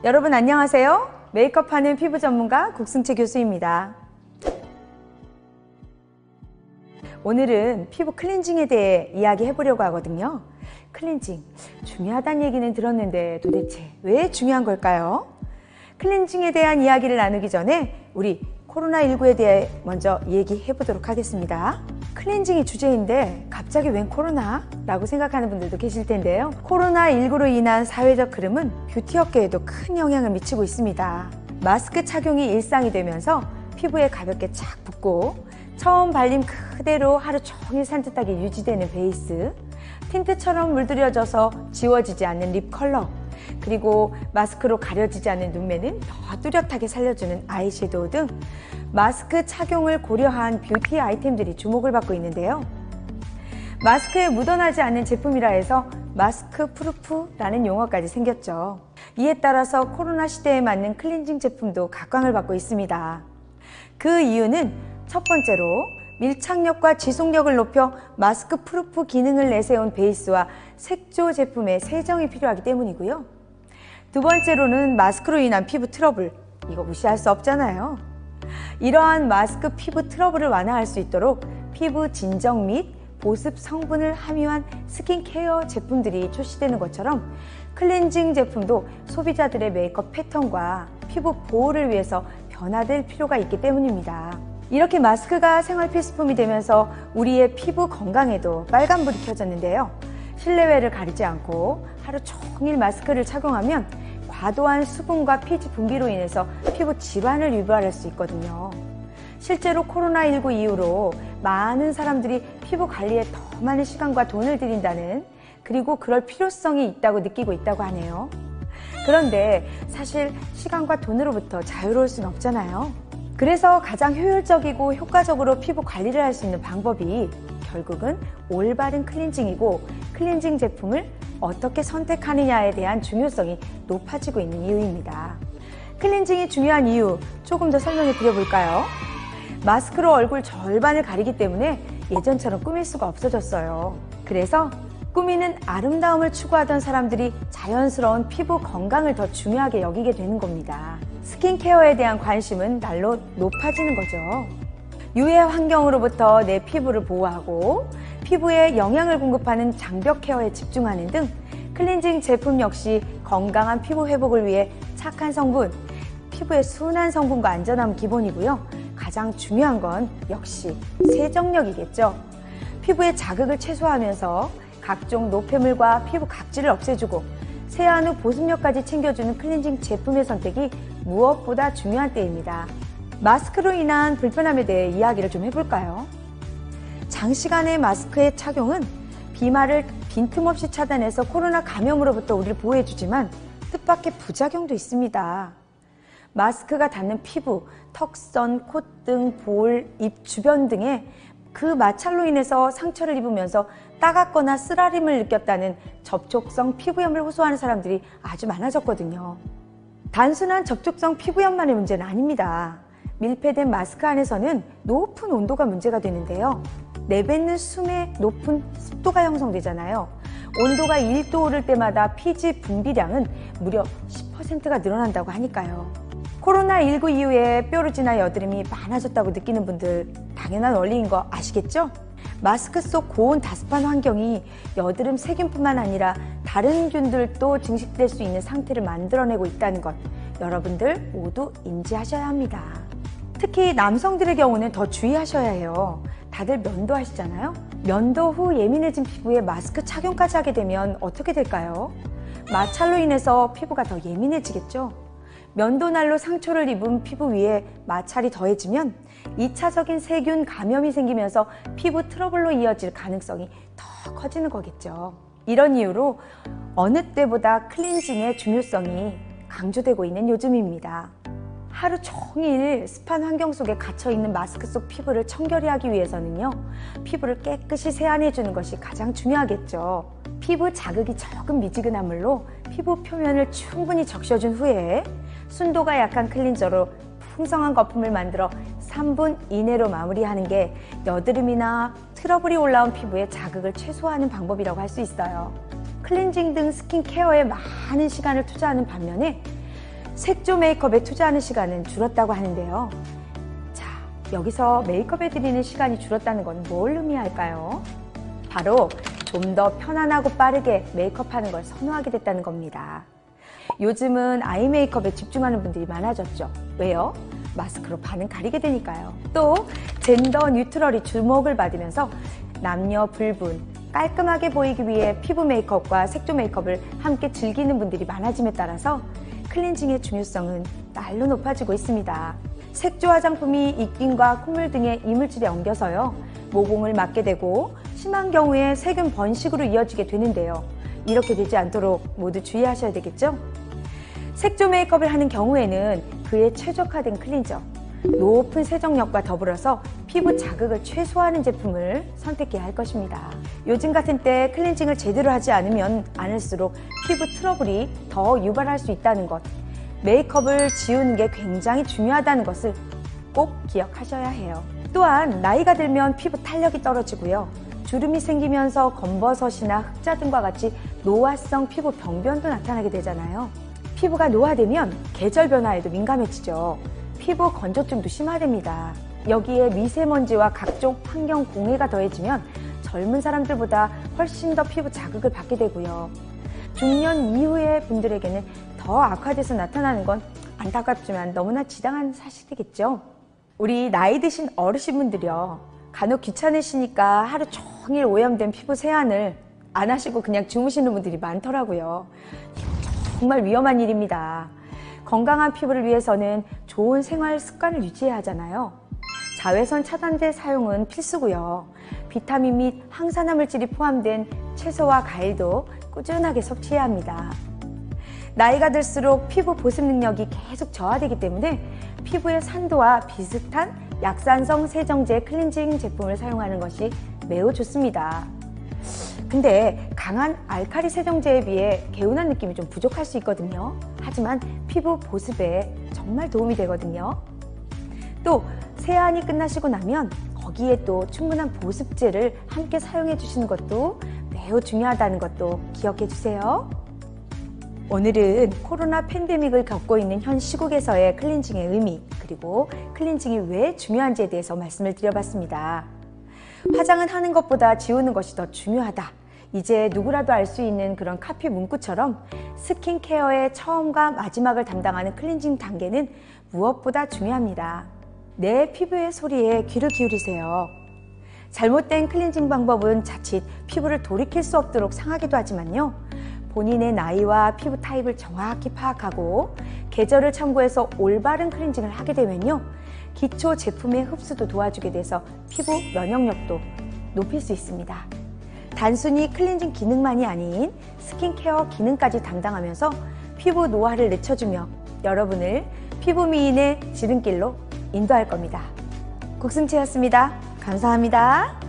여러분 안녕하세요. 메이크업하는 피부 전문가 국승채 교수입니다. 오늘은 피부 클렌징에 대해 이야기해 보려고 하거든요. 클렌징, 중요하다는 얘기는 들었는데 도대체 왜 중요한 걸까요? 클렌징에 대한 이야기를 나누기 전에 우리 코로나19에 대해 먼저 얘기해 보도록 하겠습니다. 클렌징이 주제인데 갑자기 웬 코로나? 라고 생각하는 분들도 계실 텐데요. 코로나19로 인한 사회적 흐름은 뷰티 업계에도 큰 영향을 미치고 있습니다. 마스크 착용이 일상이 되면서 피부에 가볍게 착 붙고 처음 발림 그대로 하루 종일 산뜻하게 유지되는 베이스, 틴트처럼 물들여져서 지워지지 않는 립 컬러, 그리고 마스크로 가려지지 않는 눈매는 더 뚜렷하게 살려주는 아이섀도우 등 마스크 착용을 고려한 뷰티 아이템들이 주목을 받고 있는데요. 마스크에 묻어나지 않는 제품이라 해서 마스크 프루프라는 용어까지 생겼죠. 이에 따라서 코로나 시대에 맞는 클렌징 제품도 각광을 받고 있습니다. 그 이유는 첫 번째로 밀착력과 지속력을 높여 마스크 프루프 기능을 내세운 베이스와 색조 제품의 세정이 필요하기 때문이고요. 두 번째로는 마스크로 인한 피부 트러블, 이거 무시할 수 없잖아요. 이러한 마스크 피부 트러블을 완화할 수 있도록 피부 진정 및 보습 성분을 함유한 스킨케어 제품들이 출시되는 것처럼 클렌징 제품도 소비자들의 메이크업 패턴과 피부 보호를 위해서 변화될 필요가 있기 때문입니다. 이렇게 마스크가 생활 필수품이 되면서 우리의 피부 건강에도 빨간불이 켜졌는데요. 실내외를 가리지 않고 하루 종일 마스크를 착용하면 과도한 수분과 피지 분비로 인해서 피부 질환을 유발할 수 있거든요. 실제로 코로나19 이후로 많은 사람들이 피부 관리에 더 많은 시간과 돈을 들인다는, 그리고 그럴 필요성이 있다고 느끼고 있다고 하네요. 그런데 사실 시간과 돈으로부터 자유로울 수는 없잖아요. 그래서 가장 효율적이고 효과적으로 피부 관리를 할 수 있는 방법이 결국은 올바른 클렌징이고, 클렌징 제품을 어떻게 선택하느냐에 대한 중요성이 높아지고 있는 이유입니다. 클렌징이 중요한 이유 조금 더 설명해 드려볼까요? 마스크로 얼굴 절반을 가리기 때문에 예전처럼 꾸밀 수가 없어졌어요. 그래서 꾸미는 아름다움을 추구하던 사람들이 자연스러운 피부 건강을 더 중요하게 여기게 되는 겁니다. 스킨케어에 대한 관심은 날로 높아지는 거죠. 유해 환경으로부터 내 피부를 보호하고 피부에 영양을 공급하는 장벽 케어에 집중하는 등 클렌징 제품 역시 건강한 피부 회복을 위해 착한 성분, 피부의 순한 성분과 안전함은 기본이고요. 가장 중요한 건 역시 세정력이겠죠. 피부의 자극을 최소화하면서 각종 노폐물과 피부 각질을 없애주고 세안 후 보습력까지 챙겨주는 클렌징 제품의 선택이 무엇보다 중요한 때입니다. 마스크로 인한 불편함에 대해 이야기를 좀 해볼까요? 장시간의 마스크의 착용은 비말을 빈틈없이 차단해서 코로나 감염으로부터 우리를 보호해주지만 뜻밖의 부작용도 있습니다. 마스크가 닿는 피부, 턱선, 콧등, 볼, 입 주변 등에 그 마찰로 인해서 상처를 입으면서 따갑거나 쓰라림을 느꼈다는 접촉성 피부염을 호소하는 사람들이 아주 많아졌거든요. 단순한 접촉성 피부염만의 문제는 아닙니다. 밀폐된 마스크 안에서는 높은 온도가 문제가 되는데요. 내뱉는 숨에 높은 습도가 형성되잖아요. 온도가 1도 오를 때마다 피지 분비량은 무려 10%가 늘어난다고 하니까요. 코로나19 이후에 뾰루지나 여드름이 많아졌다고 느끼는 분들 당연한 원리인 거 아시겠죠? 마스크 속 고온 다습한 환경이 여드름 세균뿐만 아니라 다른 균들도 증식될 수 있는 상태를 만들어내고 있다는 것 여러분들 모두 인지하셔야 합니다. 특히 남성들의 경우는 더 주의하셔야 해요. 다들 면도하시잖아요? 면도 후 예민해진 피부에 마스크 착용까지 하게 되면 어떻게 될까요? 마찰로 인해서 피부가 더 예민해지겠죠? 면도날로 상처를 입은 피부 위에 마찰이 더해지면 2차적인 세균 감염이 생기면서 피부 트러블로 이어질 가능성이 더 커지는 거겠죠. 이런 이유로 어느 때보다 클렌징의 중요성이 강조되고 있는 요즘입니다. 하루 종일 습한 환경 속에 갇혀있는 마스크 속 피부를 청결히 하기 위해서는요, 피부를 깨끗이 세안해주는 것이 가장 중요하겠죠. 피부 자극이 적은 미지근한 물로 피부 표면을 충분히 적셔준 후에 순도가 약한 클렌저로 풍성한 거품을 만들어 3분 이내로 마무리하는 게 여드름이나 트러블이 올라온 피부에 자극을 최소화하는 방법이라고 할 수 있어요. 클렌징 등 스킨케어에 많은 시간을 투자하는 반면에 색조 메이크업에 투자하는 시간은 줄었다고 하는데요. 자, 여기서 메이크업에 들이는 시간이 줄었다는 건 뭘 의미할까요? 바로 좀 더 편안하고 빠르게 메이크업하는 걸 선호하게 됐다는 겁니다. 요즘은 아이 메이크업에 집중하는 분들이 많아졌죠. 왜요? 마스크로 반은 가리게 되니까요. 또 젠더 뉴트럴이 주목을 받으면서 남녀 불분, 깔끔하게 보이기 위해 피부 메이크업과 색조 메이크업을 함께 즐기는 분들이 많아짐에 따라서 클렌징의 중요성은 날로 높아지고 있습니다. 색조 화장품이 입김과 콧물 등의 이물질에 엉겨서요, 모공을 막게 되고 심한 경우에 세균 번식으로 이어지게 되는데요. 이렇게 되지 않도록 모두 주의하셔야 되겠죠? 색조 메이크업을 하는 경우에는 그에 최적화된 클렌저, 높은 세정력과 더불어서 피부 자극을 최소화하는 제품을 선택해야 할 것입니다. 요즘 같은 때 클렌징을 제대로 하지 않으면 않을수록 피부 트러블이 더 유발할 수 있다는 것, 메이크업을 지우는 게 굉장히 중요하다는 것을 꼭 기억하셔야 해요. 또한 나이가 들면 피부 탄력이 떨어지고요, 주름이 생기면서 검버섯이나 흑자 등과 같이 노화성 피부 병변도 나타나게 되잖아요. 피부가 노화되면 계절 변화에도 민감해지죠. 피부 건조증도 심화됩니다. 여기에 미세먼지와 각종 환경 공해가 더해지면 젊은 사람들보다 훨씬 더 피부 자극을 받게 되고요. 중년 이후의 분들에게는 더 악화돼서 나타나는 건 안타깝지만 너무나 지당한 사실이겠죠. 우리 나이 드신 어르신분들이요, 간혹 귀찮으시니까 하루 종일 오염된 피부 세안을 안 하시고 그냥 주무시는 분들이 많더라고요. 정말 위험한 일입니다. 건강한 피부를 위해서는 좋은 생활 습관을 유지해야 하잖아요. 자외선 차단제 사용은 필수고요. 비타민 및 항산화 물질이 포함된 채소와 과일도 꾸준하게 섭취해야 합니다. 나이가 들수록 피부 보습 능력이 계속 저하되기 때문에 피부의 산도와 비슷한 약산성 세정제 클렌징 제품을 사용하는 것이 매우 좋습니다. 근데 강한 알칼리 세정제에 비해 개운한 느낌이 좀 부족할 수 있거든요. 하지만 피부 보습에 정말 도움이 되거든요. 또 세안이 끝나시고 나면 거기에 또 충분한 보습제를 함께 사용해 주시는 것도 매우 중요하다는 것도 기억해 주세요. 오늘은 코로나 팬데믹을 겪고 있는 현 시국에서의 클렌징의 의미, 그리고 클렌징이 왜 중요한지에 대해서 말씀을 드려봤습니다. 화장은 하는 것보다 지우는 것이 더 중요하다. 이제 누구라도 알 수 있는 그런 카피 문구처럼 스킨케어의 처음과 마지막을 담당하는 클렌징 단계는 무엇보다 중요합니다. 내 피부의 소리에 귀를 기울이세요. 잘못된 클렌징 방법은 자칫 피부를 돌이킬 수 없도록 상하기도 하지만요, 본인의 나이와 피부 타입을 정확히 파악하고 계절을 참고해서 올바른 클렌징을 하게 되면요, 기초 제품의 흡수도 도와주게 돼서 피부 면역력도 높일 수 있습니다. 단순히 클렌징 기능만이 아닌 스킨케어 기능까지 담당하면서 피부 노화를 늦춰주며 여러분을 피부 미인의 지름길로 인도할 겁니다. 국승채였습니다. 감사합니다.